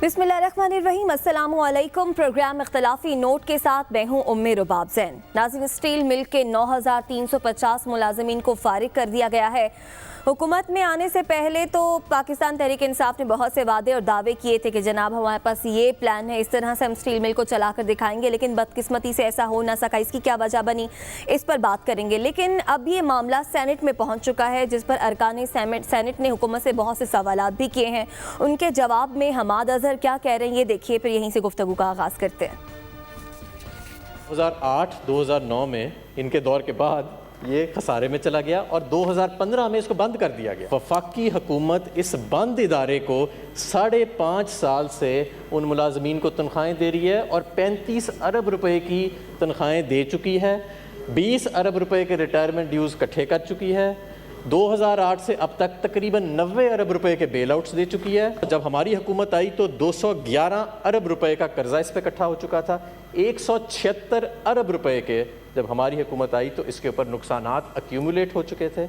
बिस्मिल्लाहिर्रहमानिर्रहीम, अस्सलामुअलैकुम। Programme इख्तलाफी note के साथ मैं हूँ उम्मे रुबाब ज़ैन। नाज़रीन, स्टील मिल के 9350 मुलाजमीन को फारिग कर दिया गया है। हुकूमत में आने से पहले तो पाकिस्तान तहरीक इंसाफ ने बहुत से वादे और दावे किए थे कि जनाब हमारे पास ये प्लान है, इस तरह से हम स्टील मिल को चला कर दिखाएंगे, लेकिन बदकिस्मती से ऐसा हो ना सका। इसकी क्या वजह बनी, इस पर बात करेंगे। लेकिन अब ये मामला सेनेट में पहुंच चुका है, जिस पर अरकान सेनेट ने हुकूमत से बहुत से सवालात भी किए हैं। उनके जवाब में हमाद अजहर क्या कह रहे हैं ये देखिए, फिर यहीं से गुफ्तगू का आगाज़ करते हैं। 2008-2009 में इनके दौर के बाद ये खसारे में चला गया और 2015 में इसको बंद कर दिया गया। वफाकी हुकूमत इस बंद इदारे को 5.5 साल से उन मुलाजमीन को तनख्वाहें दे रही है और 35 अरब रुपए की तनख्वाहें दे चुकी है। 20 अरब रुपए के रिटायरमेंट ड्यूज़ इकट्ठे कर चुकी है। 2008 से अब तक तकरीबन 90 अरब रुपए के बेल आउट्स दे चुकी है। जब हमारी हुकूमत आई तो 211 अरब रुपए का कर्जा इस पर इकट्ठा हो चुका था। 176 अरब रुपए के जब हमारी हुकूमत आई तो इसके ऊपर नुकसानात अक्यूमुलेट हो चुके थे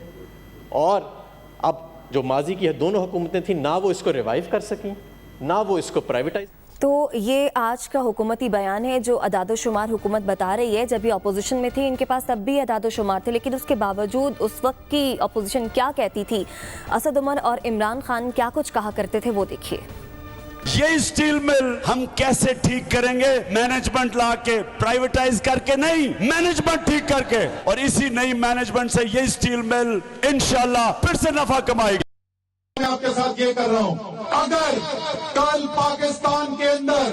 और अब जो माजी की दोनों हुकूमतें थी ना वो इसको रिवाइव कर सकी ना वो इसको प्राइवेटाइज। तो ये आज का हुकूमती बयान है जो अदाद-ओ-शुमार हुकूमत बता रही है। जब ये अपोजिशन में थी इनके पास तब भी अदाद-ओ-शुमार थे, लेकिन उसके बावजूद उस वक्त की अपोजिशन क्या कहती थी, असद उमर और इमरान खान क्या कुछ कहा करते थे, वो देखिए। ये स्टील मिल हम कैसे ठीक करेंगे? मैनेजमेंट ला के, प्राइवेटाइज करके नहीं, मैनेजमेंट ठीक करके, और इसी नई मैनेजमेंट से ये स्टील मिल इंशाल्लाह फिर से नफा कमाएगी। मैं आपके साथ ये कर रहा हूं, अगर कल पाकिस्तान के अंदर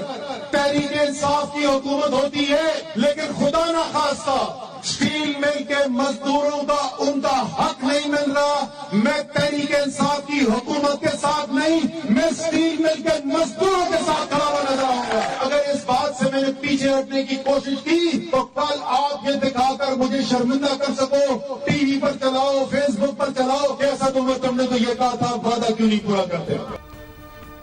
तहरीक इंसाफ की हुकूमत होती है लेकिन खुदा ना खास्ता स्टील मिल के मजदूरों का उनका हक नहीं मिल रहा, मैं तहरीक इंसाफ की हुकूमत के साथ नहीं, मैं स्टील मिल के मजदूरों के साथ खड़ा हुआ नजर आऊंगा। अगर इस बात से मैंने पीछे हटने की कोशिश की तो कल आप ये दिखाकर मुझे शर्मिंदा कर सको, टीवी पर चलाओ, फेसबुक पर चलाओ, कैसा तुमने तो ये कहा था, वादा क्यों नहीं पूरा करते?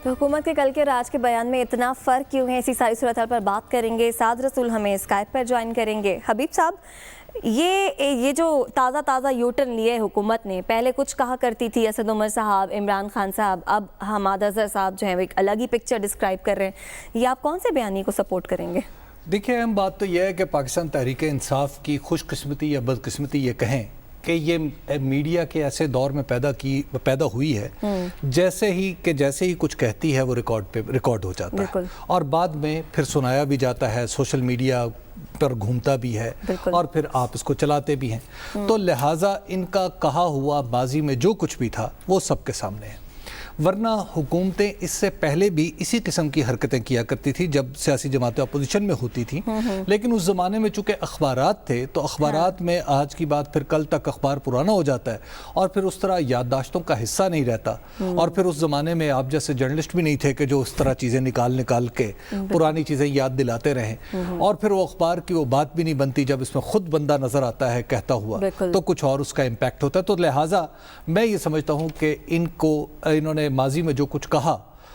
तो हुकूमत के कल के राज के बयान में इतना फ़र्क क्यों है, इसी सारी सूरत पर बात करेंगे। साद रसूल हमें स्काइप पर ज्वाइन करेंगे। हबीब साहब, ये जो ताज़ा यूटर्न लिए हुकूमत ने, पहले कुछ कहा करती थी असद उमर साहब, इमरान खान साहब, अब हमाद अजहर साहब जो है वो एक अलग ही पिक्चर डिस्क्राइब कर रहे हैं। ये आप कौन से बयानी को सपोर्ट करेंगे? देखिए, अहम बात तो यह है कि पाकिस्तान तहरीक इंसाफ की खुशकिस्मती या बदकिस्मती ये कहें कि ये मीडिया के ऐसे दौर में पैदा हुई है जैसे ही कुछ कहती है वो रिकॉर्ड हो जाता है और बाद में फिर सुनाया भी जाता है, सोशल मीडिया पर घूमता भी है और फिर आप इसको चलाते भी हैं। तो लिहाजा इनका कहा हुआ माजी में जो कुछ भी था वो सबके सामने है। वरना हुकूमतें इससे पहले भी इसी किस्म की हरकतें किया करती थी जब सियासी जमातें अपोजिशन में होती थी, लेकिन उस ज़माने में चूँकि अखबारात थे तो अखबारात में आज की बात फिर कल तक अखबार पुराना हो जाता है और फिर उस तरह याददाश्तों का हिस्सा नहीं रहता। और फिर उस ज़माने में आप जैसे जर्नलिस्ट भी नहीं थे कि जो उस तरह चीज़ें निकाल के पुरानी चीज़ें याद दिलाते रहें, और फिर वो अखबार की वो बात भी नहीं बनती जब इसमें ख़ुद बंदा नज़र आता है कहता हुआ तो कुछ और उसका इम्पैक्ट होता है। तो लिहाजा मैं ये समझता हूँ कि इन्होंने माजी में जो कुछ कहा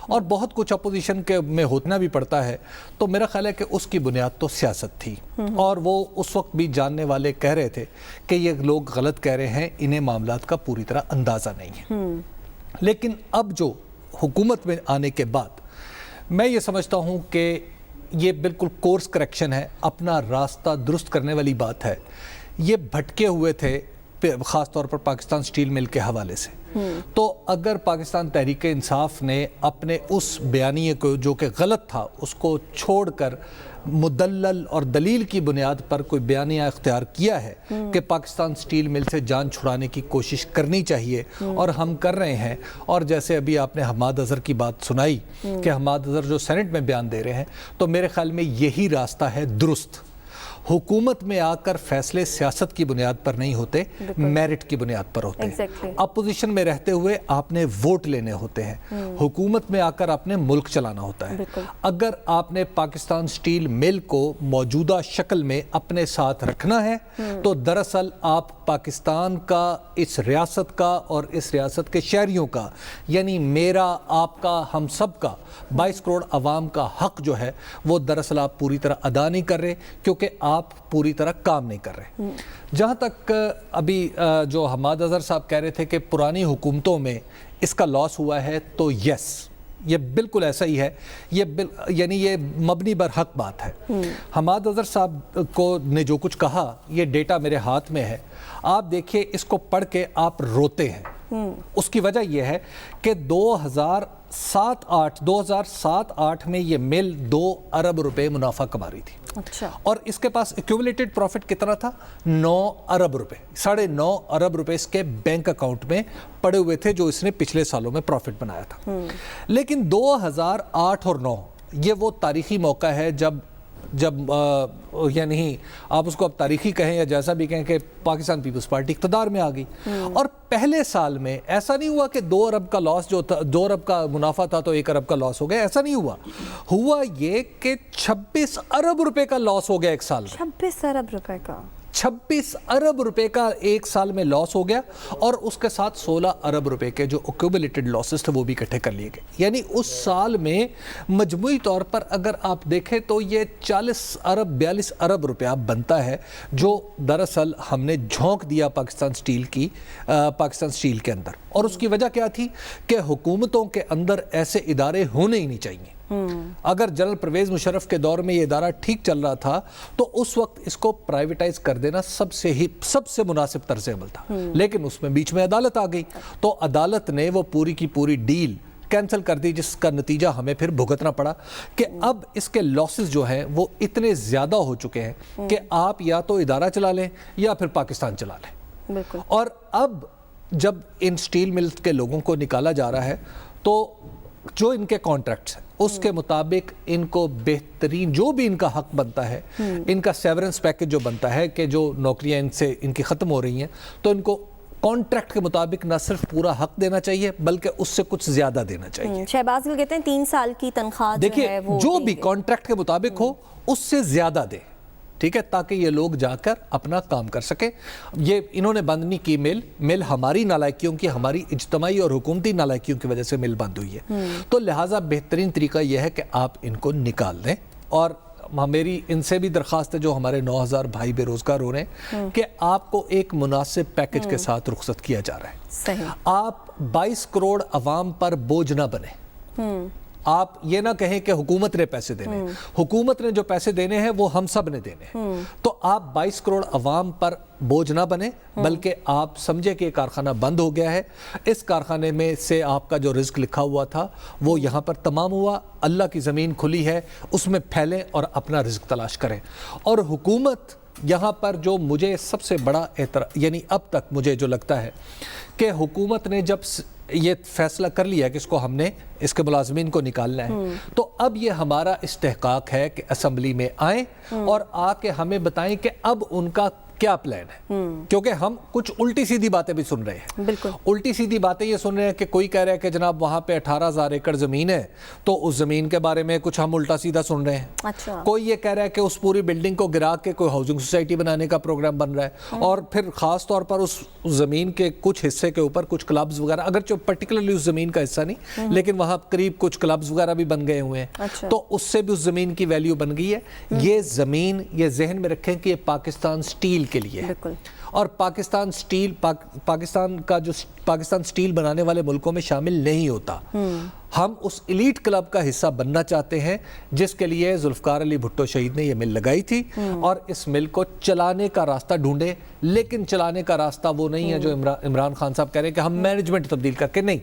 और बहुत कुछ अपोजिशन के में होना भी पड़ता है, तो मेरा ख्याल है कि उसकी बुनियाद तो सियासत थी और वो उस वक्त भी जानने वाले कह रहे थे कि ये लोग गलत कह रहे हैं, इन्हें मामलात का पूरी तरह अंदाज़ा नहीं है। लेकिन अब जो हुकूमत में आने के बाद मैं ये समझता हूँ कि ये बिल्कुल कोर्स करेक्शन है, अपना रास्ता दुरुस्त करने वाली बात है। ये भटके हुए थे ख़ास तौर पर पाकिस्तान स्टील मिल के हवाले से। तो अगर पाकिस्तान तहरीक इंसाफ ने अपने उस बयानिए को जो कि गलत था उसको छोड़कर मुदल्लल और दलील की बुनियाद पर कोई बयानिया इख्तियार किया है कि पाकिस्तान स्टील मिल से जान छुड़ाने की कोशिश करनी चाहिए और हम कर रहे हैं, और जैसे अभी आपने हमाद अजहर की बात सुनाई कि हमाद अजहर जो सेनेट में बयान दे रहे हैं, तो मेरे ख्याल में यही रास्ता है दुरुस्त। हुकूमत में आकर फैसले सियासत की बुनियाद पर नहीं होते, मेरिट की बुनियाद पर होते हैं। अपोजिशन में रहते हुए आपने वोट लेने होते हैं, हुकूमत में आकर आपने मुल्क चलाना होता है। अगर आपने पाकिस्तान स्टील मिल को मौजूदा शक्ल में अपने साथ रखना है तो दरअसल आप पाकिस्तान का, इस रियासत का और इस रियासत के शहरियों का, यानी मेरा, आपका, हम सब का, 22 करोड़ अवाम का हक जो है वो दरअसल आप पूरी तरह अदा नहीं कर रहे, क्योंकि आप पूरी तरह काम नहीं कर रहे। जहाँ तक अभी जो हमाद अजहर साहब कह रहे थे कि पुरानी हुकूमतों में इसका लॉस हुआ है, तो यस, یہ بالکل ایسا ہی ہے. یعنی یہ مبنی بر حق بات ہے. حماد اظہر صاحب کو نے جو کچھ کہا, یہ ڈیٹا میرے ہاتھ میں ہے, آپ دیکھیے اس کو پڑھ کے آپ روتے ہیں. اس کی وجہ یہ ہے کہ 2007-8 میں یہ مل 2 ارب روپے منافع کما رہی تھی. اچھا. اور اس کے پاس ایکومولیٹڈ پروفٹ کتنا تھا؟ 9 ارب روپے. 9.5 ارب روپے اس کے بینک اکاؤنٹ میں پڑے ہوئے تھے جو اس نے پچھلے سالوں میں پروفٹ بنایا تھا. لیکن 2008 اور 9 یہ وہ تاریخی موقع ہے جب یعنی آپ اس کو اب تاریخی کہیں یا جیسا بھی کہیں کہ پاکستان پیپلز پارٹی اقتدار میں آ گئی. اور پہلے سال میں ایسا نہیں ہوا کہ 2 ارب کا لاس جو تھا, 2 ارب کا منافع تھا تو 1 ارب کا لاس ہو گیا. ایسا نہیں ہوا یہ کہ 26 ارب روپے کا لاس ہو گیا ایک سال میں. 26 ارب روپے کا 26 ارب روپے کا ایک سال میں لاس ہو گیا, اور اس کے ساتھ 16 ارب روپے کے جو ایکومولیٹڈ لاسز تھے وہ بھی اکٹھے کر لیے گئے. یعنی اس سال میں مجموعی طور پر اگر آپ دیکھیں تو یہ 42 ارب روپیہ بنتا ہے, جو دراصل ہم نے جھونک دیا پاکستان سٹیل کے اندر. اور اس کی وجہ کیا تھی کہ حکومتوں کے اندر ایسے ادارے ہونے ہی نہیں چاہیے. اگر جنرل پرویز مشرف کے دور میں یہ ادارہ ٹھیک چل رہا تھا تو اس وقت اس کو پرائیویٹائز کر دینا سب سے مناسب طرز عمل تھا. لیکن اس میں بیچ میں عدالت آ گئی, تو عدالت نے وہ پوری کی پوری ڈیل کینسل کر دی, جس کا نتیجہ ہمیں پھر بھگتنا پڑا کہ اب اس کے لاسز جو ہیں وہ اتنے زیادہ ہو چکے ہیں کہ آپ یا تو ادارہ چلا لیں یا پھر پاکستان چلا لیں. بالکل. اور اب جب ان سٹیل ملز کے لوگوں کو نکالا جا رہا ہے تو جو ان کے کانٹریکٹس ہیں اس کے مطابق ان کو بہترین جو بھی ان کا حق بنتا ہے, ان کا سیورنس پیکج جو بنتا ہے کہ جو نوکریاں ان کی ختم ہو رہی ہیں, تو ان کو کانٹریکٹ کے مطابق نہ صرف پورا حق دینا چاہیے بلکہ اس سے کچھ زیادہ دینا چاہیے. شہباز گل کہتے ہیں 3 سال کی تنخواہ دیکھیے جو بھی کانٹریکٹ کے مطابق ہو اس سے زیادہ دے, ٹھیک ہے, تاکہ یہ لوگ جا کر اپنا کام کر سکیں. یہ انہوں نے بند نہیں کی مل ہماری نالائکیوں کی, ہماری اجتماعی اور حکومتی نالائکیوں کی وجہ سے مل بند ہوئی ہے. تو لہٰذا بہترین طریقہ یہ ہے کہ آپ ان کو نکال دیں. اور میری ان سے بھی درخواست ہے جو ہمارے 9000 بھائی بے روزگار ہو رہے ہیں کہ آپ کو ایک مناسب پیکج کے ساتھ رخصت کیا جا رہا ہے. صحیح. آپ 22 کروڑ عوام پر بوجھ نہ بنے. آپ یہ نہ کہیں کہ حکومت نے پیسے دینے, حکومت نے جو پیسے دینے ہیں وہ ہم سب نے دینے ہیں. تو آپ 22 کروڑ عوام پر بوجھ نہ بنے, بلکہ آپ سمجھے کہ یہ کارخانہ بند ہو گیا ہے, اس کارخانے میں سے آپ کا جو رزق لکھا ہوا تھا وہ یہاں پر تمام ہوا, اللہ کی زمین کھلی ہے, اس میں پھیلیں اور اپنا رزق تلاش کریں. اور حکومت یہاں پر جو مجھے سب سے بڑا یعنی اب تک مجھے جو لگتا ہے کہ حکومت نے جب یہ فیصلہ کر لیا کہ اس کو ہم نے اس کے ملازمین کو نکالنا ہے, تو اب یہ ہمارا استحقاق ہے کہ اسمبلی میں آئیں اور آ کے ہمیں بتائیں کہ اب ان کا کیا پلان ہے. کیونکہ ہم کچھ الٹی سیدھی باتیں بھی سن رہے ہیں. بالکل. الٹی سیدھی باتیں یہ سن رہے ہیں کہ کوئی کہہ رہا ہے کہ جناب وہاں پہ 18,000 ایکڑ زمین ہے, تو اس زمین کے بارے میں کچھ ہم الٹا سیدھا سن رہے ہیں. اچھا. کوئی یہ کہہ رہا ہے کہ اس پوری بلڈنگ کو گرا کے کوئی ہاؤسنگ سوسائٹی بنانے کا پروگرام بن رہا ہے, اور پھر خاص طور پر اس زمین کے کچھ حصے کے اوپر کچھ کلبز وغیرہ, اگرچہ پرٹیکولرلی اس زمین کا حصہ نہیں لیکن وہاں قریب کچھ کلبز وغیرہ بھی بن گئے ہوئے ہیں. تو اس سے بھی اس زمین کی ویلیو بن گئی ہے. یہ زمین یہ ذہن میں رکھیں کہ یہ پاکستان سٹیل کے لیے ہے, اور پاکستان سٹیل بنانے والے ملکوں میں شامل نہیں ہوتا. ہم اس ایلیٹ کلب کا حصہ بننا چاہتے ہیں جس کے لیے ذوالفقار علی بھٹو شہید نے یہ مل لگائی تھی, اور اس مل کو چلانے کا راستہ ڈھونڈے. لیکن چلانے کا راستہ وہ نہیں ہے جو عمران خان صاحب کہہ رہے ہیں کہ ہم مینجمنٹ تبدیل کر کے, نہیں,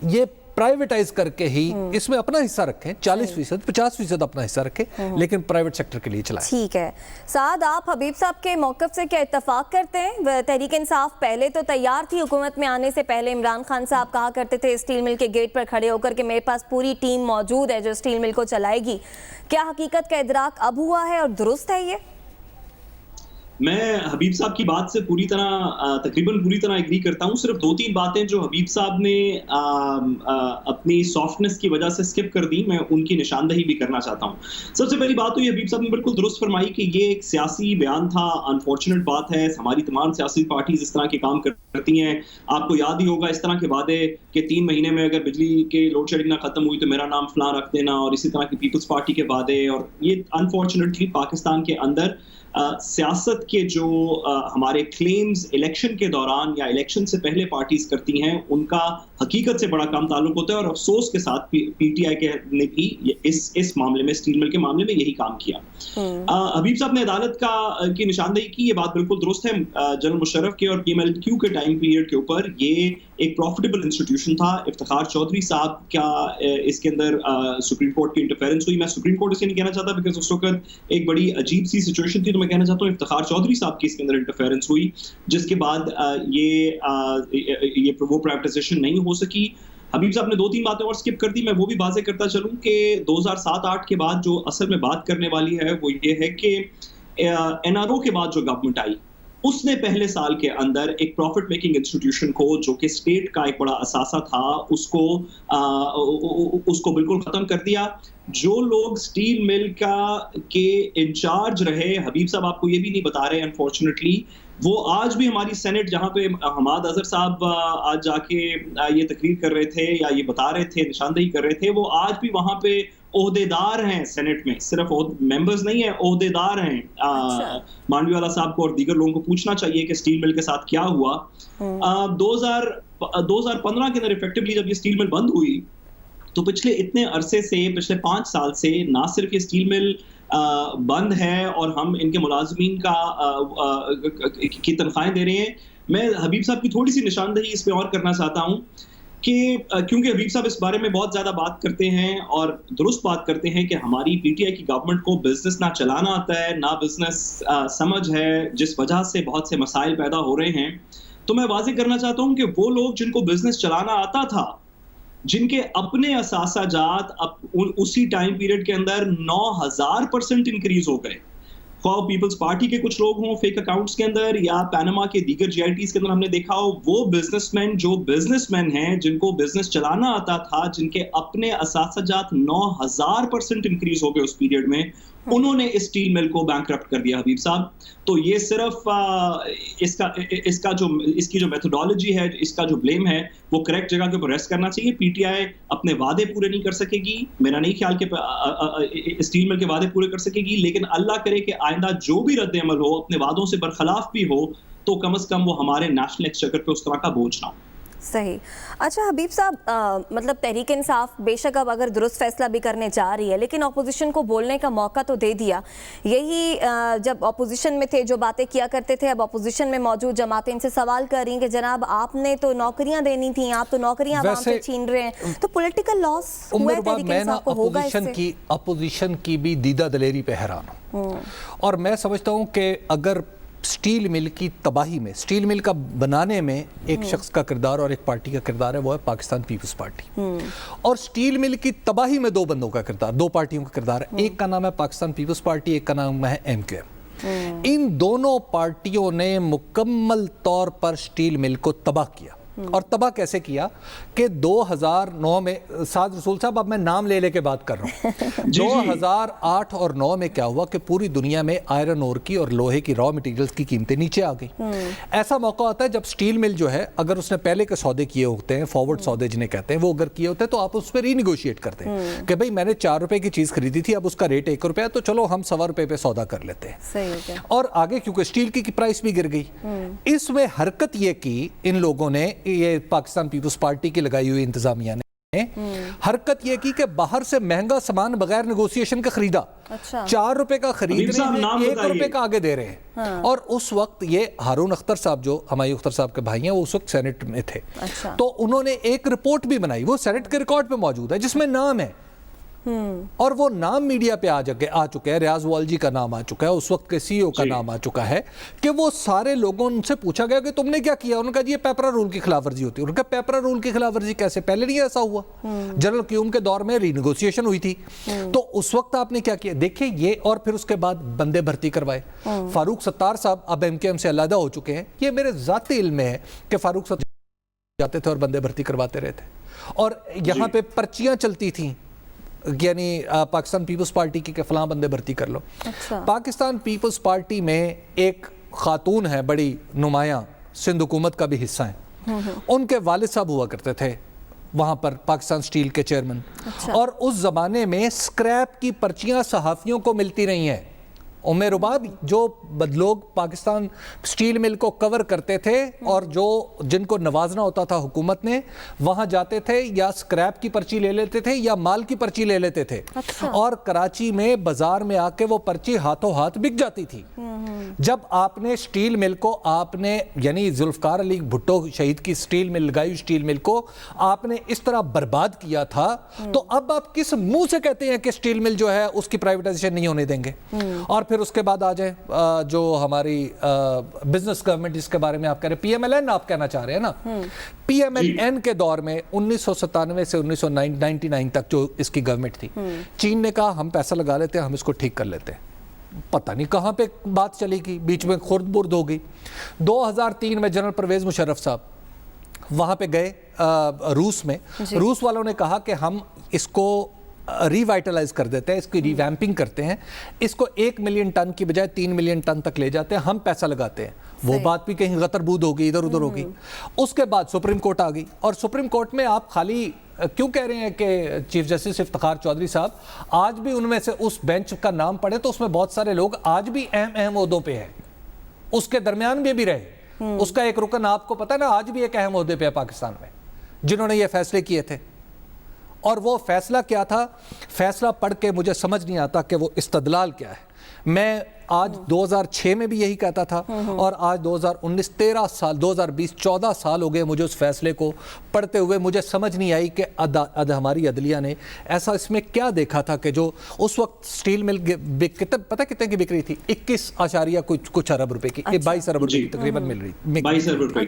یہ پرائیویٹائز کر کے ہی اس میں اپنا حصہ رکھیں, 40% 50% اپنا حصہ رکھیں, لیکن پرائیویٹ سیکٹر کے لیے چلائیں. ٹھیک ہے. سعد, آپ حبیب صاحب کے موقف سے کیا اتفاق کرتے ہیں؟ تحریک انصاف پہلے تو تیار تھی حکومت میں آنے سے پہلے. عمران خان صاحب کہا کرتے تھے اسٹیل مل کے گیٹ پر کھڑے ہو کر کہ میرے پاس پوری ٹیم موجود ہے جو اسٹیل مل کو چلائے گی. کیا حقیقت کا ادراک اب ہوا ہے اور درست ہے یہ؟ میں حبیب صاحب کی بات سے تقریباً پوری طرح ایگری کرتا ہوں. صرف 2-3 باتیں جو حبیب صاحب نے اپنی سافٹنس کی وجہ سے سکپ کر دی, میں ان کی نشاندہی بھی کرنا چاہتا ہوں. سب سے پہلی بات تو یہ حبیب صاحب نے بالکل درست فرمائی کہ یہ ایک سیاسی بیان تھا. انفارچونیٹ بات ہے, ہماری تمام سیاسی پارٹیز اس طرح کے کام کرتی ہیں. آپ کو یاد ہی ہوگا اس طرح کے وعدے کہ 3 مہینے میں اگر بجلی کے لوڈ شیڈنگ نہ ختم ہوئی تو میرا نام فلاں رکھ دینا, اور اسی طرح کی پیپلز پارٹی کے وعدے. اور یہ انفارچونیٹلی پاکستان کے اندر سیاست کے جو ہمارے کلیمز الیکشن کے دوران یا الیکشن سے پہلے پارٹیز کرتی ہیں ان کا حقیقت سے بڑا کم تعلق ہوتا ہے، اور افسوس کے ساتھ پی ٹی آئی نے بھی اس معاملے میں، اسٹیل مل کے معاملے میں یہی کام کیا۔ حبیب صاحب نے عدالت کی نشاندہی کی، یہ بات بالکل درست ہے۔ جنرل مشرف کے اور پی ایم ایل کیو کے ٹائم پیریڈ کے اوپر یہ ایک پروفیٹیبل انسٹیٹیوشن تھا۔ افتخار چودھری صاحب کا اس کے اندر سپریم کورٹ کی انٹرفیرنس ہوئی۔ میں سپریم کورٹ اس لیے نہیں کہنا چاہتا بیکاز اس وقت ایک بڑی عجیب سی سچویشن تھی، تو میں کہنا چاہتا ہوں افتخار چودھری صاحب کی اس کے اندر انٹرفیرنس ہوئی، جس کے بعد یہ وہ پرائیویٹائزیشن نہیں ہو سکی۔ حبیب صاحب نے 2-3 باتیں اور سکپ کر دی، میں وہ بھی واضح کرتا چلوں کہ 2007-8 کے بعد جو اصل میں بات کرنے والی ہے وہ یہ ہے کہ این آر او کے بعد جو گورنمنٹ آئی اس نے پہلے سال کے اندر ایک پروفٹ میکنگ انسٹیٹیوشن کو جو کہ اسٹیٹ کا ایک بڑا اثاثہ تھا اس کو بالکل ختم کر دیا۔ جو لوگ اسٹیل مل کے انچارج رہے، حبیب صاحب آپ کو یہ بھی نہیں بتا رہے انفارچونیٹلی، وہ آج بھی ہماری سینٹ جہاں پہ حماد اظہر صاحب آج جا کے یہ تقریر کر رہے تھے یا یہ بتا رہے تھے، نشاندہی کر رہے تھے، وہ آج بھی وہاں پہ عہدیدار ہیں سینٹ میں، صرف ممبرز نہیں ہیں، عہدیدار ہیں۔ مانوی والا صاحب کو اور دیگر لوگوں کو پوچھنا چاہیے کہ اسٹیل مل کے ساتھ کیا ہوا۔ 2015 کے اندر ایفیکٹولی جب یہ اسٹیل مل بند ہوئی تو پچھلے اتنے عرصے سے، پچھلے 5 سال سے نہ صرف یہ اسٹیل مل بند ہے اور ہم ان کے ملازمین کی تنخواہیں دے رہے ہیں۔ میں حبیب صاحب کی تھوڑی سی نشاندہی اس پہ اور کرنا چاہتا ہوں کہ کیونکہ حبیب صاحب اس بارے میں بہت زیادہ بات کرتے ہیں اور درست بات کرتے ہیں کہ ہماری پی ٹی آئی کی گورنمنٹ کو بزنس نہ چلانا آتا ہے، نہ بزنس سمجھ ہے، جس وجہ سے بہت سے مسائل پیدا ہو رہے ہیں۔ تو میں واضح کرنا چاہتا ہوں کہ وہ لوگ جن کو بزنس چلانا آتا تھا، جن کے اپنے اثاثہ جات اسی ٹائم پیریڈ کے اندر 9000% انکریز ہو گئے، خواہ پیپلز پارٹی کے کچھ لوگ ہوں فیک اکاؤنٹس کے اندر یا پیناما کے دیگر جی آئی ٹیز کے اندر ہم نے دیکھا ہو، وہ بزنس مین جو بزنس مین ہیں، جن کو بزنس چلانا آتا تھا، جن کے اپنے اثاثہ جات 9000% انکریز ہو گئے اس پیریڈ میں، انہوں نے اس اسٹیل مل کو بینکرپٹ کر دیا حبیب صاحب۔ تو یہ صرف اس کی جو میتھڈالوجی ہے، اس کا جو بلیم ہے، وہ کریکٹ جگہ کے اوپر ریسٹ کرنا چاہیے۔ پی ٹی آئی اپنے وعدے پورے نہیں کر سکے گی، میرا نہیں خیال کہ اسٹیل مل کے وعدے پورے کر سکے گی، لیکن اللہ کرے کہ آئندہ جو بھی رد عمل ہو اپنے وعدوں سے برخلاف بھی ہو تو کم از کم وہ ہمارے نیشنل ایکسچیکر پہ اس طرح کا بوجھ نہ ہو۔ صحیح۔ اچھا حبیب صاحب، مطلب تحریک انصاف بے شک اب اگر درست فیصلہ بھی کرنے جا رہی ہے لیکن اپوزیشن کو بولنے کا موقع تو دے دیا۔ یہی جب اپوزیشن میں تھے جو باتیں کیا کرتے تھے، اب اپوزیشن میں موجود جماعتیں ان سے سوال کر رہی ہیں کہ جناب آپ نے تو نوکریاں دینی تھیں، آپ تو نوکریاں عوام سے چھین رہے ہیں، تو پولیٹیکل لاس ہوا ہے تحریک انصاف کو، ہوگا اس سے؟ اپوزیشن کی بھی دیدہ دلیری پہ حیران ہوں، اور میں سمجھتا ہوں کہ اگر سٹیل مل کی تباہی میں، سٹیل مل کا بنانے میں ایک شخص کا کردار اور ایک پارٹی کا کردار ہے، وہ ہے پاکستان پیپلز پارٹی، اور سٹیل مل کی تباہی میں 2 بندوں کا کردار، 2 پارٹیوں کا کردار ہے۔ ایک کا نام ہے پاکستان پیپلز پارٹی، ایک کا نام ہے ایم کیو ایم۔ ان دونوں پارٹیوں نے مکمل طور پر سٹیل مل کو تباہ کیا، اور تباہ کیسے کیا کہ 2009 میں، سعد رسول صاحب اب میں نام لے لے کے بات کر رہا ہوں، 2008 اور 9 میں کیا ہوا کہ پوری دنیا میں آئرن اور کی اور لوہے کی را مٹیریلز کی قیمتیں نیچے آ گئی۔ ایسا موقع آتا ہے جب سٹیل مل جو ہے، اگر اس نے پہلے کے سودے کیے ہوتے ہیں، فارورڈ سودے جنہیں کہتے ہیں، وہ اگر کیے ہوتے ہیں تو آپ اس پہ ری نیگوشیٹ کرتے ہیں کہ بھئی میں نے 4 روپے کی چیز خریدی تھی، اب اس کا ریٹ 1 روپے ہے، تو چلو ہم 1.25 روپے پہ سودا کر لیتے ہیں، اور آگے کیونکہ سٹیل کی پرائس بھی گر گئی۔ اس میں حرکت یہ کی ان لوگوں نے، یہ پاکستان پیپلز پارٹی کی لگائی ہوئی انتظامیہ نے حرکت یہ کی کہ باہر سے مہنگا سامان بغیر نیگوسیشن کا خریدا، 4 روپے کا خرید رہے ہیں، 1 روپے کا آگے دے رہے ہیں۔ اور اس وقت یہ ہارون اختر صاحب جو ہمایوں اختر صاحب کے بھائی ہیں، وہ اس وقت سینٹ میں تھے، تو انہوں نے ایک رپورٹ بھی بنائی، وہ سینٹ کے ریکارڈ پہ موجود ہے، جس میں نام ہے، اور وہ نام میڈیا پہ آ چکے ہیں، ریاض والجی کا نام آ چکا ہے، اس وقت کے سی او کا نام آ چکا ہے، کہ وہ سارے لوگوں سے پوچھا گیا کہ تم نے کیا کیا، انہوں نے کہا جی یہ پیپرا رول کی خلاف ورزی ہوتی ہے۔ انہوں نے کہا پیپرا رول کی خلاف ورزی کیسے، پہلے نہیں ایسا ہوا، جنرل کیوم کے دور میں ری نیگوسیشن ہوئی تھی، تو اس وقت آپ نے کیا کیا، دیکھیں یہ، اور پھر اس کے بعد بندے بھرتی کروائے۔ فاروق ستار صاحب اب ایم کیو ایم سے علیحدہ ہو چکے ہیں، یہ میرے ذاتی علم میں ہے کہ فاروق ستار جاتے تھے اور بندے بھرتی کرواتے رہتے، اور یہاں پہ پرچیاں چلتی تھیں، یعنی پاکستان پیپلز پارٹی کی کہ فلاں بندے بھرتی کر لو۔ پاکستان پیپلز پارٹی میں ایک خاتون ہے بڑی نمایاں، سندھ حکومت کا بھی حصہ ہیں، ان کے والد صاحب ہوا کرتے تھے وہاں پر پاکستان سٹیل کے چیئرمین، اور اس زمانے میں سکریپ کی پرچیاں صحافیوں کو ملتی رہی ہیں، उम्मे रुबाब जो लोग पाकिस्तान स्टील मिल को कवर करते थे और जो जिनको नवाजना होता था हुकूमत ने, वहाँ जाते थे या स्क्रैप की पर्ची ले लेते थे या माल की पर्ची ले लेते थे। अच्छा। और कराची में बाजार में आके वो पर्ची हाथों हाथ बिक जाती थी। जब आपने स्टील मिल को आपने यानी जुल्फकार अली भुट्टो शहीद की स्टील मिल लगाई, स्टील मिल को आपने इस तरह बर्बाद किया था, तो अब आप किस मुंह से कहते हैं कि स्टील मिल जो है उसकी प्राइवेटाइजेशन नहीं होने देंगे? और फिर उसके बाद आ जाए जो हमारी बिजनेस गवर्नमेंट जिसके बारे में आप कह रहे हैं, PMLN आप कहना चाह रहे हैं ना, PMLN के दौर में 1997 से 1999 तक जो इसकी गवर्नमेंट थी, चीन ने कहा हम पैसा लगा लेते हैं, हम इसको ठीक कर लेते हैं। पता नहीं कहाँ पे बात चली गई, बीच में खुर्द बुर्द हो गई। 2003 में जनरल परवेज मुशर्रफ साहब वहाँ पे गए रूस में, रूस वालों ने कहा कि हम इसको रिवाइटलाइज कर देते हैं, इसकी रिवैम्पिंग करते हैं, इसको 1 मिलियन टन की बजाय 3 मिलियन टन तक ले जाते हैं, हम पैसा लगाते हैं। वो बात भी कहीं गतरबूद होगी, इधर उधर होगी। उसके बाद सुप्रीम कोर्ट आ गई, और सुप्रीम कोर्ट में आप खाली क्यों कह रहे हैं कि चीफ जस्टिस इफ्तिखार चौधरी साहब, आज भी उनमें से उस बेंच का नाम पढ़े तो उसमें बहुत सारे लोग आज भी अहम ओहदों पे हैं, उसके दरमियान में भी रहे। उसका एक रुकन आपको पता है ना, आज भी एक अहम ओहदे पे है पाकिस्तान में, जिन्होंने ये फैसले किए थे। और वो फैसला क्या था, फैसला पढ़ के मुझे समझ नहीं आता कि वो इस्तदलाल क्या है। मैं आज 2006 में भी यही कहता था, और आज 2019 13 साल 2020 14 साल हो गए मुझे उस फैसले को पढ़ते हुए। मुझे समझ नहीं आई कि हमारी अदलिया ने ऐसा इसमें क्या देखा था कि जो उस वक्त स्टील मिल पता कितने की बिक रही थी, 21 कुछ अरब रुपए की, 22 अरब रुपए की तकरीबन मिल रही, 22 अरब रुपए।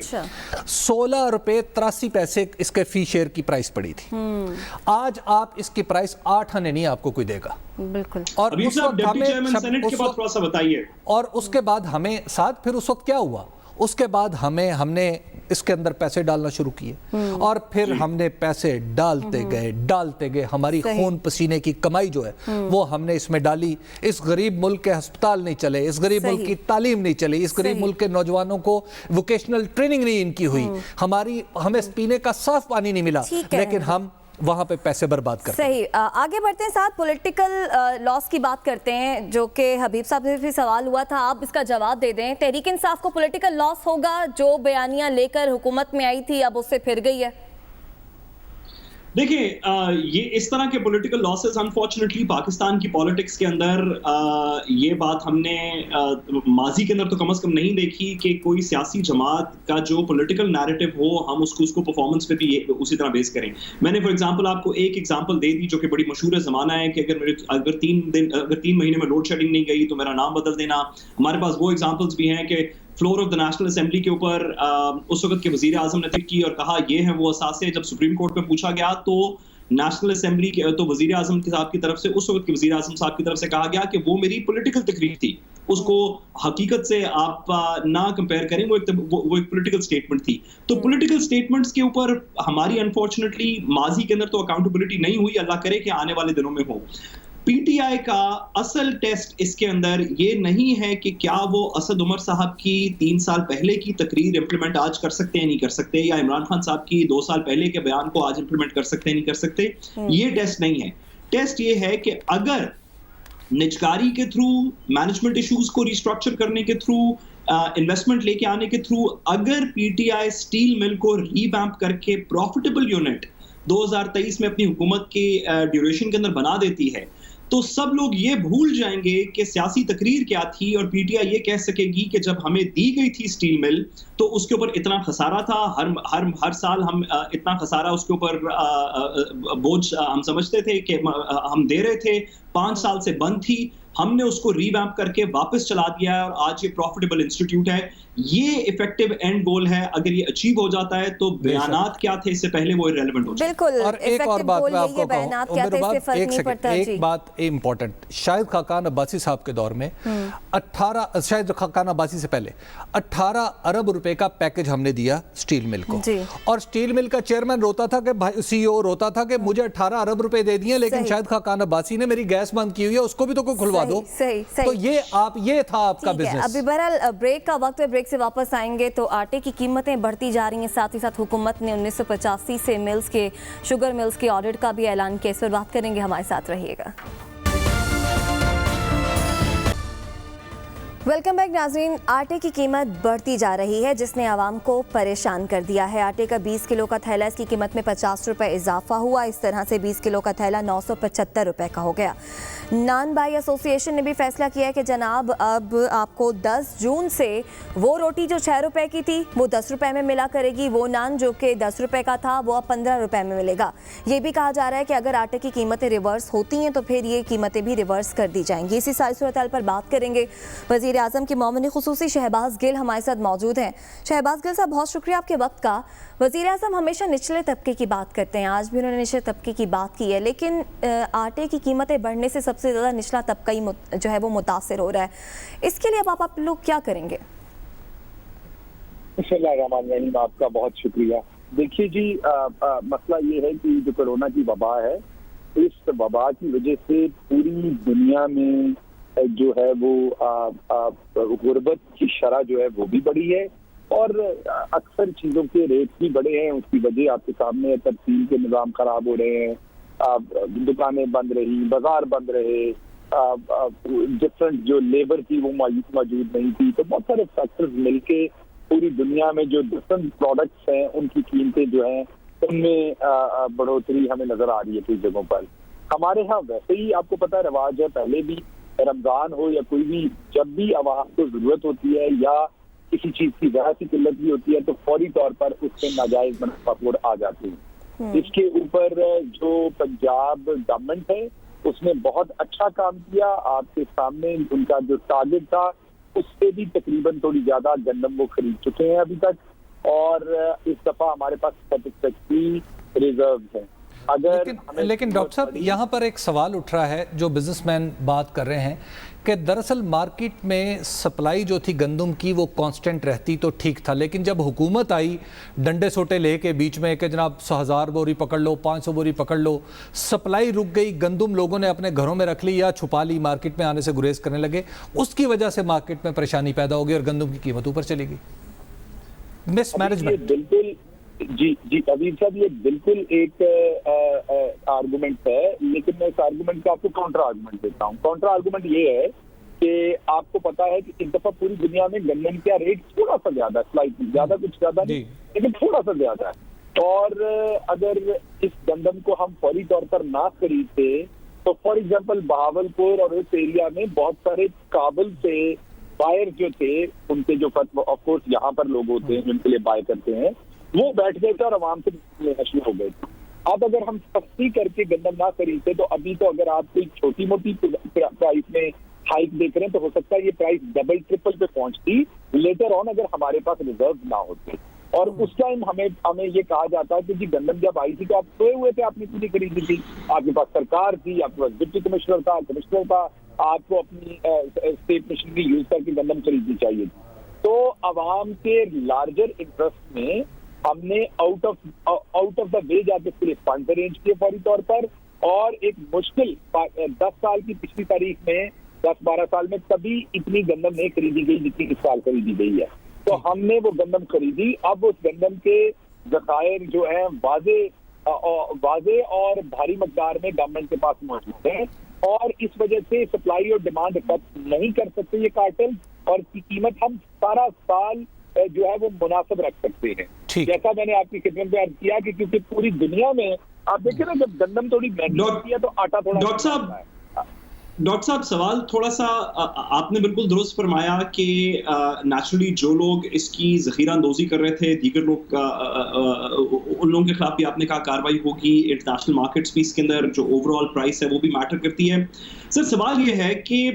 16 रुपए 83 पैसे इसके फी शेयर की प्राइस पड़ी थी। आज आप इसकी प्राइस 8 आने नहीं आपको कोई देगा। बिल्कुल। और अभी साहब डिप्टी चेयरमैन सेनेट के बाद थोड़ा सा बताइए। और उसके बाद हमें साथ फिर उस वक्त क्या हुआ, उसके बाद हमने इसके अंदर पैसे डालना शुरू किए, और फिर हमने पैसे डालते गए, हमारी खून पसीने की कमाई जो है वो हमने इसमें डाली। इस गरीब मुल्क के अस्पताल नहीं चले, इस गरीब मुल्क की तालीम नहीं चली, इस गरीब मुल्क के नौजवानों को वोकेशनल ट्रेनिंग नहीं इनकी हुई, हमें पीने का साफ पानी नहीं मिला, लेकिन हम वहां पे पैसे बर्बाद करते हैं। सही। आगे बढ़ते हैं, साथ पॉलिटिकल लॉस की बात करते हैं, जो कि हबीब साहब से भी सवाल हुआ था, आप इसका जवाब दे दें। तहरीक इंसाफ को पॉलिटिकल लॉस होगा, जो बयानियां लेकर हुकूमत में आई थी अब उससे फिर गई है? देखिए, ये इस तरह के पॉलिटिकल लॉसेस अनफॉर्चुनेटली पाकिस्तान की पॉलिटिक्स के अंदर ये बात हमने माजी के अंदर तो कम से कम नहीं देखी कि कोई सियासी जमात का जो पॉलिटिकल नैरेटिव हो हम उसको परफॉर्मेंस पे भी उसी तरह बेस करें। मैंने फॉर एग्जांपल आपको एक एग्जांपल दे दी जो कि बड़ी मशहूर ज़माना है कि अगर 3 महीने में लोड शेडिंग नहीं गई तो मेरा नाम बदल देना। हमारे पास वो एग्जांपल्स भी हैं कि floor of the national assembly के ऊपर उस वक्त के वजीर आजम ने तक की और कहा ये है वो असासे। जब सुप्रीम कोर्ट में पूछा गया तो नेशनल असेंबली के तो वजीर आजम साहब की तरफ से, उस वक्त के वजीर आजम साहब की तरफ से कहा गया कि वो मेरी पॉलिटिकल तकरीर थी, उसको हकीकत से आप ना कंपेयर करें, वो एक पॉलिटिकल स्टेटमेंट थी। तो पॉलिटिकल स्टेटमेंट्स के ऊपर हमारी अनफॉर्चुनेटली माजी के अंदर तो अकाउंटेबिलिटी नहीं हुई, अल्लाह करे कि आने वाले दिनों में हो। पीटीआई का असल टेस्ट इसके अंदर ये नहीं है कि क्या वो असद उमर साहब की 3 साल पहले की तकरीर इंप्लीमेंट आज कर सकते हैं नहीं कर सकते, या इमरान खान साहब की 2 साल पहले के बयान को आज इंप्लीमेंट कर सकते हैं नहीं कर सकते। ये टेस्ट नहीं है। टेस्ट ये है कि अगर निजकारी के थ्रू, मैनेजमेंट इश्यूज को रिस्ट्रक्चर करने के थ्रू, इन्वेस्टमेंट लेके आने के थ्रू अगर पीटीआई स्टील मिल को रीवैम्प करके प्रॉफिटेबल यूनिट 2023 में अपनी हुकूमत की ड्यूरेशन के अंदर बना देती है, तो सब लोग ये भूल जाएंगे कि सियासी तकरीर क्या थी, और पीटीआई ये कह सकेगी कि जब हमें दी गई थी स्टील मिल तो उसके ऊपर इतना खसारा था, हर साल हम इतना खसारा उसके ऊपर बोझ हम समझते थे कि हम दे रहे थे, 5 साल से बंद थी, हमने उसको रिवैम्प करके वापस चला दिया है और आज ये प्रॉफिटेबल इंस्टीट्यूट है। ये इफेक्टिव एंड गोल है। अगर ये अचीव हो जाता है तो बयानात क्या थे इससे पहले वो इररिलेवेंट हो जाए। बिल्कुल। और एक और बात मैं आपको कहूं, एक बात इंपॉर्टेंट, शाहिद खाकान अब्बासी साहब के दौर में 18 शाहिद खाकान अब्बासी से पहले 18 अरब रुपए का पैकेज हमने दिया स्टील मिल को, और स्टील मिल का चेयरमैन रोता था कि भाई, सीईओ रोता था कि मुझे 18 अरब रुपए दे दिए, लेकिन शाहिद खाकान अब्बासी ने मेरी गैस बंद की हुई है, उसको भी तो कोई खुलवा दो। सही। तो ये था आपका बिजनेस। अभी बहरहाल ब्रेक का वक्त है, ब्रेक से वापस आएंगे तो आटे की कीमतें बढ़ती जा रही हैं, साथ ही साथ हुकूमत ने 1985 से मिल्स के, शुगर मिल्स के ऑडिट का भी ऐलान किया। इस पर बात करेंगे, हमारे साथ रहिएगा। वेलकम बैक नाज़रीन। आटे की कीमत बढ़ती जा रही है जिसने आवाम को परेशान कर दिया है। आटे का 20 किलो का थैला, इसकी कीमत में 50 रुपये इजाफा हुआ। इस तरह से 20 किलो का थैला 975 रुपये का हो गया। नान बाई एसोसिएशन ने भी फैसला किया है कि जनाब अब आपको 10 जून से वो रोटी जो 6 रुपये की थी वो 10 रुपये में मिला करेगी, वो नान जो कि 10 रुपये का था वो अब 15 रुपये में मिलेगा। ये भी कहा जा रहा है कि अगर आटे की कीमतें रिवर्स होती हैं तो फिर ये कीमतें भी रिवर्स कर दी जाएंगी। इसी सारी सूरत पर बात करेंगे। वज़ीर आज़म के मोमिन खुसूसी शहबाज गिल हमारे साथ मौजूद हैं। शहबाज गिल साहब, बहुत शुक्रिया आपके वक्त का। वज़ीर आज़म हमेशा निचले तबके की बात करते हैं, आज भी उन्होंने निचले तबके की बात की है, लेकिन आटे की कीमतें बढ़ने से सबसे ज़्यादा निचला तबका ही जो है वो मुतासिर हो रहा है। इसके लिए अब आप लोग क्या करेंगे? बिस्मिल्लाहिर्रहमानिर्रहीम, आपका बहुत शुक्रिया। देखिए जी, मसला ये है कि जो कोरोना की वबा है, इस वबा की वजह से पूरी दुनिया में जो है वो गुर्बत की शरह जो है वो भी बढ़ी है और अक्सर चीज़ों के रेट भी बढ़े हैं। उसकी वजह आपके सामने, तरसील के निज़ाम खराब हो रहे हैं, दुकानें बंद रही, बाजार बंद रहे, डिफरेंट जो लेबर थी वो मौजूद नहीं थी। तो बहुत सारे फैक्टर्स मिलके पूरी दुनिया में जो डिफरेंट प्रोडक्ट्स हैं उनकी कीमतें जो हैं उनमें बढ़ोतरी हमें नजर आ रही है कुछ जगहों पर। हमारे यहाँ वैसे ही आपको पता है रिवाज है, पहले भी रमजान हो या कोई भी, जब भी आवाम को जरूरत होती है या किसी चीज की जरा सी किल्लत भी होती है तो फौरी तौर पर उससे नाजायज मुनाफाखोर आ जाते हैं। इसके ऊपर जो पंजाब गवर्नमेंट है उसने बहुत अच्छा काम किया। आपके सामने उनका जो टारगेट था उससे भी तकरीबन थोड़ी ज्यादा गंदम वो खरीद चुके हैं अभी तक, और इस दफा हमारे पास सैटिस्फैक्टरी रिजर्व है। लेकिन डॉक्टर साहब, यहाँ पर एक सवाल उठ रहा है जो बिजनेसमैन बात कर रहे हैं कि दरअसल मार्केट में सप्लाई जो थी गंदम की वो कांस्टेंट रहती तो ठीक था, लेकिन जब हुकूमत आई डंडे सोटे लेके बीच में कि जनाब 1000 बोरी पकड़ लो, 500 बोरी पकड़ लो, सप्लाई रुक गई, गंदम लोगों ने अपने घरों में रख ली या छुपा ली, मार्केट में आने से गुरेज करने लगे, उसकी वजह से मार्केट में परेशानी पैदा हो गई और गंदम की कीमत ऊपर चली गई। मिसमैनेजमेंट। बिल्कुल जी अबीर साहब, ये बिल्कुल एक आर्गुमेंट है, लेकिन मैं इस आर्गुमेंट का आपको काउंटर आर्गुमेंट देता हूँ। काउंटर आर्गुमेंट ये है कि आपको पता है कि इस दफा पूरी दुनिया में गंदम का रेट थोड़ा सा ज्यादा, स्लाइटली ज्यादा, कुछ ज्यादा नहीं लेकिन थोड़ा सा ज्यादा है। और अगर इस गंदम को हम फौरी तौर पर ना खरीदते तो फॉर एग्जाम्पल बहावलपुर और इस एरिया में बहुत सारे काबुल से बायर जो थे, उनके जो ऑफ कोर्स यहाँ पर लोग होते हैं जिनके लिए बाय करते हैं, वो बैठ गए थे और आवाम से लेना शुरू हो गए थे। अब अगर हम सस्ती करके गंदम ना खरीदते तो अभी तो अगर आप कोई छोटी मोटी प्राइस में हाइक देख रहे हैं तो हो सकता है ये प्राइस डबल ट्रिपल पे पहुंचती लेटर ऑन अगर हमारे पास रिजर्व ना होते। और उस टाइम हमें ये कहा जाता है कि जी गंदम जब आई थी तो आप सोए हुए थे, आपने क्यों नहीं खरीदी थी, आपके पास सरकार थी, आपके पास डिप्टी कमिश्नर था, आपको अपनी स्टेट मशीनरी यूज करके गंदम खरीदनी चाहिए थी। तो आवाम के लार्जर इंटरेस्ट में हमने आउट ऑफ द वे जाके इसके लिए फंड अरेंज किए फौरी तौर पर, और एक मुश्किल 10 साल की पिछली तारीख में, 10-12 साल में कभी इतनी गंदम नहीं खरीदी गई जितनी इस साल खरीदी गई है। तो हमने वो गंदम खरीदी। अब उस गंदम के ज़खायर जो है वाजे और भारी मकदार में गवर्नमेंट के पास मौजूद है, और इस वजह से सप्लाई और डिमांड इफेक्ट नहीं कर सकते ये कार्टेल, और की कीमत हम सारा साल जो है वो मुनासिब रख सकते हैं। जैसा मैंने आपकी खिदमत में अर्ज किया कि क्योंकि पूरी दुनिया में आप देखिए ना, जब गंदम थोड़ी महंगी होती है तो आटा थोड़ा। डॉक्टर साहब सवाल थोड़ा सा, आपने बिल्कुल दुरुस्त फरमाया कि नेचुरली जो लोग इसकी ज़ख़ीरा अंदोज़ी कर रहे थे, दीगर लोग उन लोगों के खिलाफ भी आपने कहा कार्रवाई होगी। इंटरनेशनल मार्केट्स भी इसके अंदर जो ओवरऑल प्राइस है वो भी मैटर करती है। सर सवाल ये है कि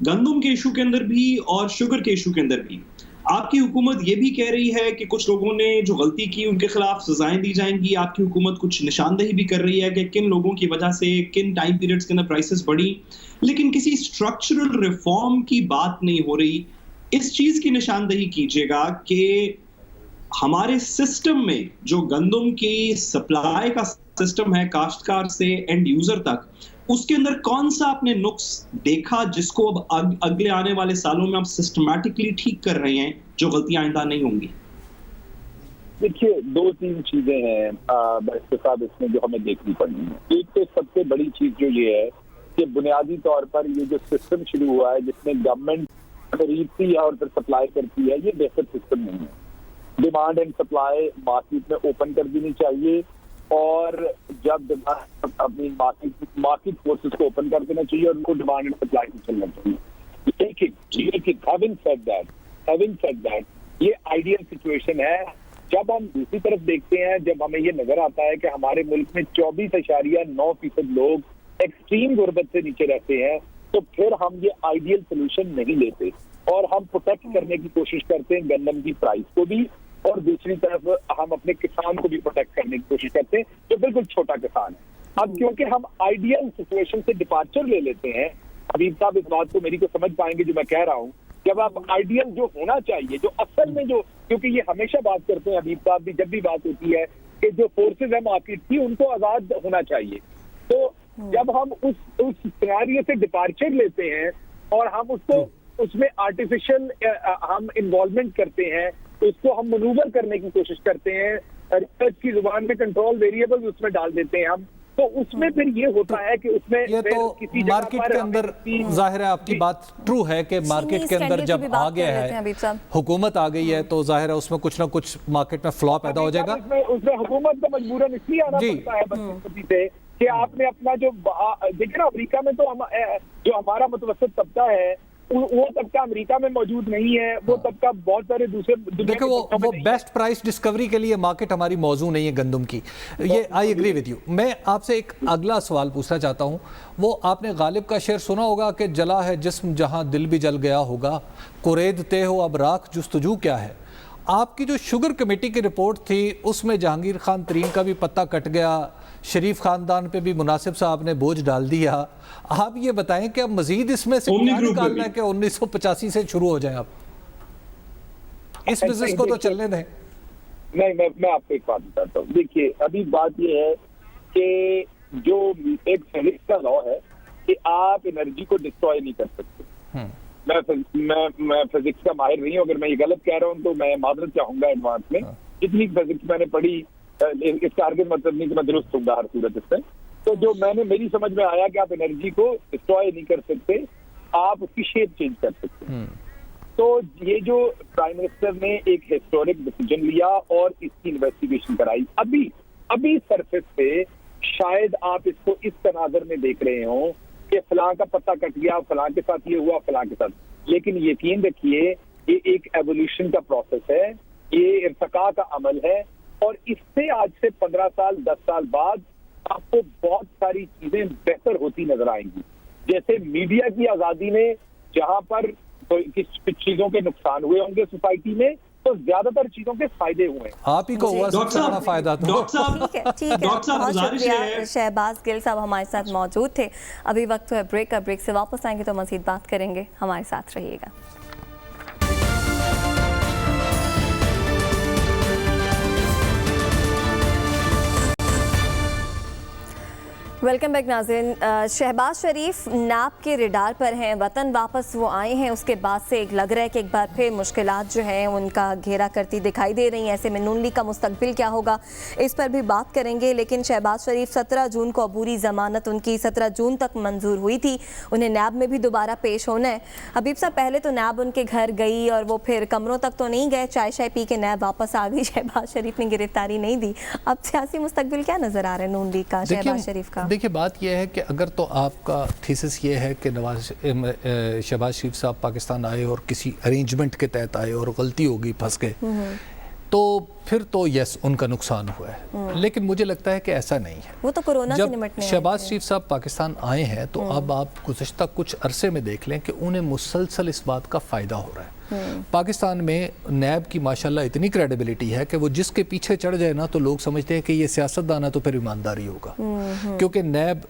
गंदम के इशू के अंदर भी और शुगर के इशू के अंदर भी आपकी हुकूमत ये भी कह रही है कि कुछ लोगों ने जो गलती की उनके खिलाफ सजाएं दी जाएंगी। आपकी हुकूमत कुछ निशानदेही भी कर रही है कि किन लोगों की वजह से किन टाइम पीरियड्स के अंदर प्राइसेस बढ़ी, लेकिन किसी स्ट्रक्चरल रिफॉर्म की बात नहीं हो रही। इस चीज की निशानदेही कीजिएगा कि हमारे सिस्टम में जो गंदम की सप्लाई का सिस्टम है काश्तकार से एंड यूजर तक, उसके अंदर कौन सा आपने नुक्स देखा जिसको अब अगले आने वाले सालों में आप सिस्टमैटिकली ठीक कर रहे हैं, जो गलतियां आइंदा नहीं होंगी? देखिए 2-3 चीजें हैं बैरिस्टर साहब इसमें जो हमें देखनी पड़नी है। एक तो सबसे बड़ी चीज जो ये है कि बुनियादी तौर पर ये जो सिस्टम शुरू हुआ है जिसमें गवर्नमेंट खरीदती है और फिर सप्लाई करती है, ये बेहतर सिस्टम नहीं है। डिमांड एंड सप्लाई मार्केट में ओपन कर देनी चाहिए, और जब डिमांड अपनी मार्केट फोर्सेस को ओपन कर देना चाहिए और उनको डिमांड एंड सप्लाई में चलना चाहिए। लेकिन having said that, ये आइडियल सिचुएशन है। जब हम दूसरी तरफ देखते हैं, जब हमें ये नजर आता है कि हमारे मुल्क में 24.9% लोग एक्सट्रीम गुर्बत से नीचे रहते हैं, तो फिर हम ये आइडियल सोल्यूशन नहीं लेते और हम प्रोटेक्ट करने की कोशिश करते हैं गंदम की प्राइस को भी, और दूसरी तरफ हम अपने किसान को भी प्रोटेक्ट करने की कोशिश करते हैं जो बिल्कुल छोटा किसान है। अब क्योंकि हम आइडियल सिचुएशन से डिपार्चर ले लेते हैं, हबीब साहब इस बात को मेरी को समझ पाएंगे जो मैं कह रहा हूँ, जब आप आइडियल जो होना चाहिए, जो असल में जो, क्योंकि ये हमेशा बात करते हैं हबीब साहब भी, जब भी बात होती है कि जो फोर्सेज है मार्केट की उनको आजाद होना चाहिए, तो जब हम उस सिनेरियो से डिपार्चर लेते हैं और हम उसको उसमें आर्टिफिशियल हम इन्वॉल्वमेंट करते हैं, उसको हम मनूवर करने की कोशिश करते हैं, रिसर्च की जुबान में कंट्रोल वेरिएबल उसमें डाल देते हैं हम, तो उसमें फिर ये होता है कि उसमें ये तो मार्केट के अंदर जाहिर है आपकी बात ट्रू है कि मार्केट के अंदर जब आ गया है, हुकूमत आ गई है, तो जाहिर है उसमें कुछ ना कुछ मार्केट में फ्लॉ पैदा हो जाएगा। उसमें हुकूमत का मजबूरन इसलिए आना पड़ता है बदकिस्मती से कि आपने अपना जो देखिए ना, अमेरिका में तो जो हमारा मुतवस्सित तबका है वो तबका अमेरिका में मौजूद नहीं है, वो तबका बहुत सारे दूसरे देखो वो बेस्ट प्राइस डिस्कवरी के लिए मार्केट हमारी मौजूद नहीं है गंदम की, ये आई एग्री विद यू। मैं आपसे एक अगला सवाल पूछना चाहता हूँ, वो आपने गालिब का शेर सुना होगा कि जला है जिस्म जहाँ दिल भी जल गया होगा, कुरेदते हो अब राख जुस्तजू क्या है। आपकी जो शुगर कमेटी की रिपोर्ट थी उसमें जहांगीर खान तरीन का भी पत्ता कट गया, शरीफ खानदान पे भी मुनासिब साहब ने बोझ डाल दिया। आप ये बताएं कि अब मजीद इसमें से क्या निकालना है कि 1985 से शुरू हो जाए, आप इस बिजनेस को तो चलने दें। नहीं, मैं आपको एक बात बताता हूँ। देखिए, अभी बात ये है कि जो एक फिजिक्स का लॉ है कि आप एनर्जी को डिस्ट्रॉय नहीं कर सकते। मैं फिजिक्स का माहिर नहीं हूँ, अगर मैं ये गलत कह रहा हूँ तो मैं मादरत चाहूंगा एडवांस में। जितनी फिजिक्स मैंने पढ़ी इसका आगे मतलब नहीं कि मैं दुरुस्त हूँ हर सूरत इससे, तो जो मेरी समझ में आया कि आप एनर्जी को डिस्ट्रॉय नहीं कर सकते, आप उसकी शेप चेंज कर सकते हैं। तो ये जो प्राइम मिनिस्टर ने एक हिस्टोरिक डिसीजन लिया और इसकी इन्वेस्टिगेशन कराई, अभी सरफेस पे शायद आप इसको इस तनाजर में देख रहे हो कि फलां का पत्ता कट गया, फलां के साथ ये हुआ, फलां के साथ, लेकिन यकीन रखिए ये एक एवोल्यूशन का प्रोसेस है, ये इर्तिका का अमल है, और इससे आज से 15 साल 10 साल बाद आपको बहुत सारी चीजें बेहतर होती नजर आएंगी। जैसे मीडिया की आजादी में जहां पर कुछ चीजों के नुकसान हुए होंगे सोसाइटी में, तो ज्यादातर चीजों के फायदे हुए। आप ही को हुआ सबसे बड़ा फायदा तो। ठीक है, बहुत शुक्रिया। शहबाज गिल साहब हमारे साथ मौजूद थे। अभी वक्त है ब्रेक का, ब्रेक से वापस आएंगे तो मजीद बात करेंगे, हमारे साथ रहिएगा। वेलकम बैक नाज़रीन। शहबाज शरीफ नैब के रडार पर हैं, वतन वापस वो आए हैं, उसके बाद से एक लग रहा है कि एक बार फिर मुश्किलात जो हैं उनका घेरा करती दिखाई दे रही हैं। ऐसे में नून लीग का मुस्तकबिल क्या होगा, इस पर भी बात करेंगे। लेकिन शहबाज शरीफ 17 जून को अबूरी ज़मानत उनकी 17 जून तक मंजूर हुई थी, उन्हें नैब में भी दोबारा पेश होना है। हबीब साहब, पहले तो नैब उनके घर गई और वो फिर कमरों तक तो नहीं गए, चाय शाय पी के नैब वापस आ गई, शहबाज शरीफ ने गिरफ्तारी नहीं दी। अब सियासी मुस्तकबिल क्या नज़र आ रहा है नून लीग का, शहबाज शरीफ का? देखिए, बात यह है कि अगर तो आपका थीसिस ये है कि शहबाज शरीफ साहब पाकिस्तान आए और किसी अरेंजमेंट के तहत आए और गलती होगी, फंस गए, तो फिर तो यस उनका नुकसान हुआ है। लेकिन मुझे लगता है कि ऐसा नहीं है। वो तो कोरोना से निपटने जब शहबाज शरीफ साहब पाकिस्तान आए हैं तो अब आप गुज़श्ता कुछ अरसे में देख लें कि उन्हें मुसलसल इस बात का फ़ायदा हो रहा है। पाकिस्तान में नैब की माशाल्लाह इतनी क्रेडिबिलिटी है कि वो जिसके पीछे चढ़ जाए ना तो लोग समझते हैं कि ये सियासतदान है तो फिर ईमानदारी होगा। क्योंकि नैब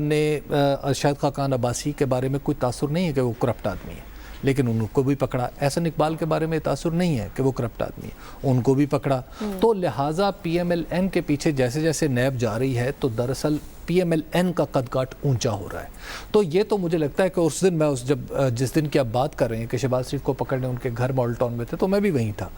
ने अरशद खान अब्बासी के बारे में कोई तासुर नहीं है कि वो करप्ट आदमी है, लेकिन उनको भी पकड़ा। एहसन इकबाल के बारे में तासुर नहीं है कि वो करप्ट आदमी है, उनको भी पकड़ा। तो लिहाजा PMLN के पीछे जैसे जैसे नैब जा रही है तो दरअसल PMLN का कदकाठ ऊंचा हो रहा है। तो ये तो मुझे लगता है कि उस दिन मैं जिस दिन की आप बात कर रहे हैं कि शहबाज शरीफ को पकड़ने उनके घर मॉडल टाउन में थे, तो मैं भी वहीं था।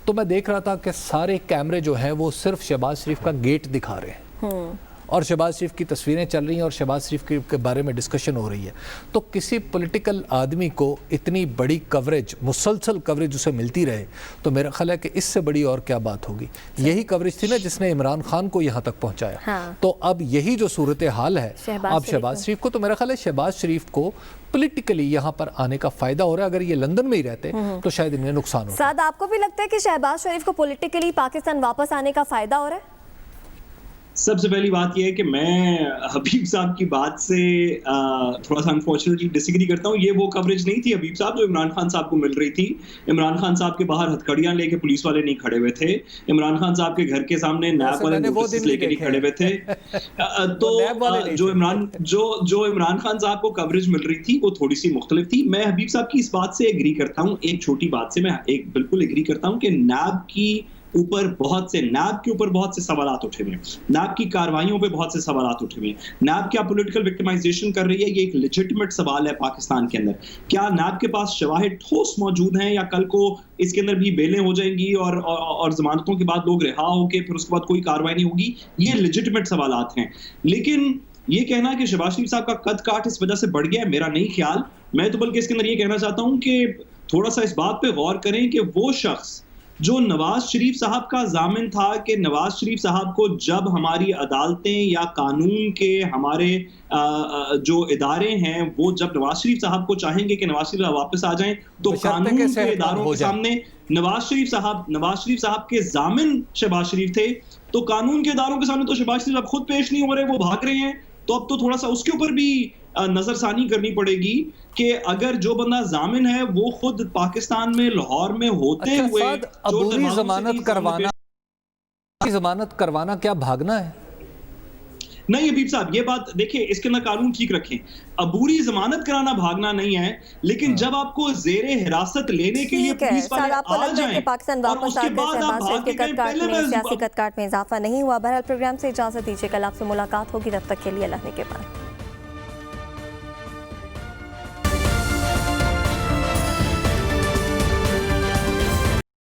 तो मैं देख रहा था कि सारे कैमरे जो हैं वो सिर्फ शहबाज शरीफ का गेट दिखा रहे हैं اور شہباز شریف کی تصویریں چل رہی ہیں اور شہباز شریف کے بارے میں ڈسکشن ہو رہی ہے، تو کسی پولیٹیکل آدمی کو اتنی بڑی کوریج، مسلسل کوریج اسے ملتی رہے، تو میرا خیال ہے کہ اس سے بڑی اور کیا بات ہوگی۔ یہی کوریج تھی نا جس نے عمران خان کو یہاں تک پہنچایا۔ تو اب یہی جو صورتحال ہے، اب شہباز شریف کو، تو میرا خیال ہے شہباز شریف کو پولیٹیکلی یہاں پر آنے کا فائدہ ہو رہا ہے۔ اگر یہ لندن میں ہی رہتے تو شاید انہیں نقصان ہوتا۔ سعد، آپ کو بھی لگتا ہے کہ شہباز شریف کو پولیٹیکلی پاکستان واپس آنے کا فائدہ ہو رہا ہے؟ سب سے پہلی بات یہ ہے کہ میں حبیب صاحب کی بات سے تھوڑا سا انفارچونیٹلی ڈس ایگری کرتا ہوں۔ یہ وہ کوریج نہیں تھی حبیب صاحب جو عمران خان صاحب کو مل رہی تھی۔ عمران خان صاحب کے باہر ہتھکڑیاں لے کے پولیس والے نہیں کھڑے ہوئے تھے، عمران خان صاحب کے گھر کے سامنے نیب والے نوٹس لے کے نہیں کھڑے ہوئے تھے۔ تو جو عمران خان صاحب کو کوریج مل رہی تھی وہ تھوڑی سی مختلف تھی۔ میں حبیب صاحب کی اس بات سے ایگری کرتا ہوں، ایک چھوٹی بات سے میں بالکل ایگری کرتا ہوں کہ نیب کے اوپر بہت سے سوالات اٹھے ہوئے ہیں، نیب کی کاروائیوں پہ بہت سے سوالات اٹھے ہوئے ہیں۔ نیب کیا پولیٹیکل وکٹمائزیشن کر رہی ہے؟ یہ ایک لیجٹمیٹ سوال ہے پاکستان کے اندر۔ کیا نیب کے پاس شواہد ٹھوس موجود ہیں، یا کل کو اس کے اندر بھی بیلیں ہو جائیں گی اور ضمانتوں کے بعد لوگ رہا ہو کے پھر اس کے بعد کوئی کاروائی نہیں ہوگی؟ یہ لیجٹمیٹ سوالات ہیں۔ لیکن یہ کہنا کہ شہباز شریف صاحب کا قد کاٹ اس وجہ سے بڑھ گیا ہے، میرا نہیں خیال۔ میں تو بلکہ اس کے اندر یہ کہنا چاہتا ہوں کہ تھوڑا سا اس بات پہ غور کریں کہ وہ شخص جو نواز شریف صاحب کا ضامن تھا کہ نواز شریف صاحب کو جب ہماری عدالتیں یا قانون کے ہمارے جو ادارے ہیں وہ جب نواز شریف صاحب کو چاہیں گے کہ نواز شریف صاحب واپس آ جائیں تو قانون کے اداروں کے سامنے نواز شریف صاحب کے ضامن شہباز شریف تھے، تو قانون کے اداروں کے سامنے تو شہباز شریف صاحب خود پیش نہیں ہو رہے، وہ بھاگ رہے ہیں۔ تو اب تو تھوڑا سا اس کے اوپر بھی نظر ثانی کرنی پڑے گی کہ اگر جو بندہ ضامن ہے وہ خود پاکستان میں لاہور میں ہوتے ہوئے عبوری ضمانت کروانا کیا بھاگنا ہے؟ نہیں حبیب صاحب، یہ بات دیکھیں، اس کے اندر قانون ٹھیک رکھیں۔ عبوری ضمانت کرانا بھاگنا نہیں ہے، لیکن جب آپ کو زیر حراست لینے کے لیے پولیس والے آ جائیں اور اس کے بعد آپ بھاگ کے کہیں پہلے سیاسی قد کاٹ میں اضافہ نہیں ہوا۔ بہرحال پروگرام سے اجازت دیجیے، کل آپ سے ملاقات ہوگی، تب تک کے لیے اللہ نے کے بعد۔